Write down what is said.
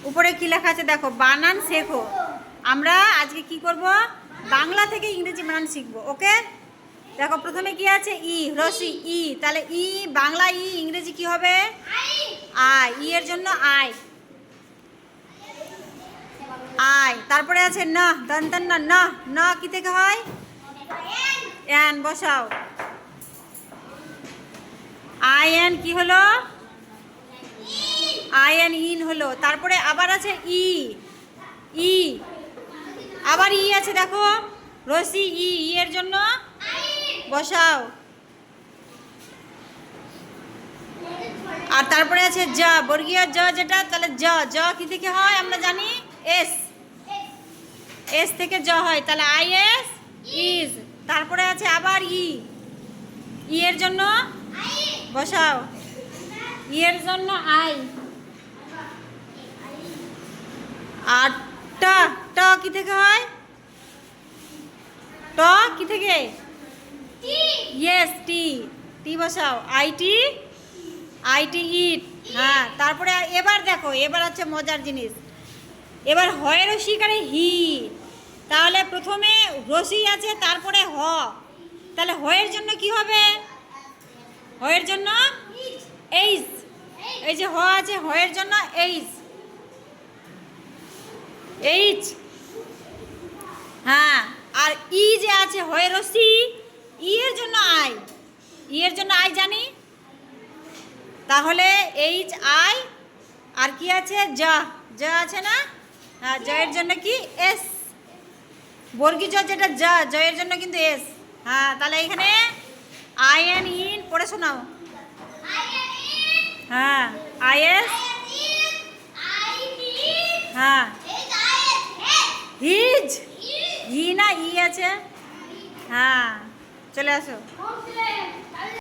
উপরে কি লেখা আছে দেখো, বানান শেখো। আমরা আজকে কি করব, বাংলা থেকে ইংরেজি বানান শিখবো। ওকে, দেখো প্রথমে কি আছে, ই রসি ই, তাহলে ই বাংলা ই, ইংরেজি কি হবে, আই। ই এর জন্য আই, আই। তারপরে আছে না, দন্তন না, না না কি থেকে হয়, এন বসাও। আই এন কি হলো, আই এন ইন হলো। তারপরে আবার আছে ই, ই আবার ই আছে দেখো, রসি ই, ই এর জন্য বসাও। আর তারপরে আছে জ, বর্গীয় জ যেটা, তাহলে জ, জ কি থেকে হয় আমরা জানি, এস, এস থেকে জ হয়, তাহলে আই এস ইজ। তারপরে আছে আবার ই, ই এর জন্য বসাও, ই এর জন্য আই। আর ট, ট কি থেকে হয়, ট কি থেকে, ইয়েস টি, টি বসাও, আইটি, আইটি ইট। হ্যাঁ, তারপরে এবার দেখো, এবার হচ্ছে মজার জিনিস, এবার হয়ের শিকারে হি, তাহলে প্রথমে রসি আছে তারপরে হ, তাহলে হয়ের জন্য কি হবে, হয়ের জন্য এইচ, এই যে হ আছে হয়ের জন্য এইচ, এইচ। হ্যাঁ, আর ই যে আছে হয়ে রসি, ই এর জন্য আই, ই এর জন্য আই জানি, তাহলে এইচ আই। আর কি আছে জ, জ আছে না, হ্যাঁ জ এর জন্য কি এস, বর্গী জ যেটা জ, জ এর জন্য কিন্তু এস। হ্যাঁ, তাহলে এখানে আই এন ইন পড়ে শোনাও। হ্যাঁ, আই এস, হ্যাঁ হিজ, হি না ই আছে। হ্যাঁ, চলে আসো।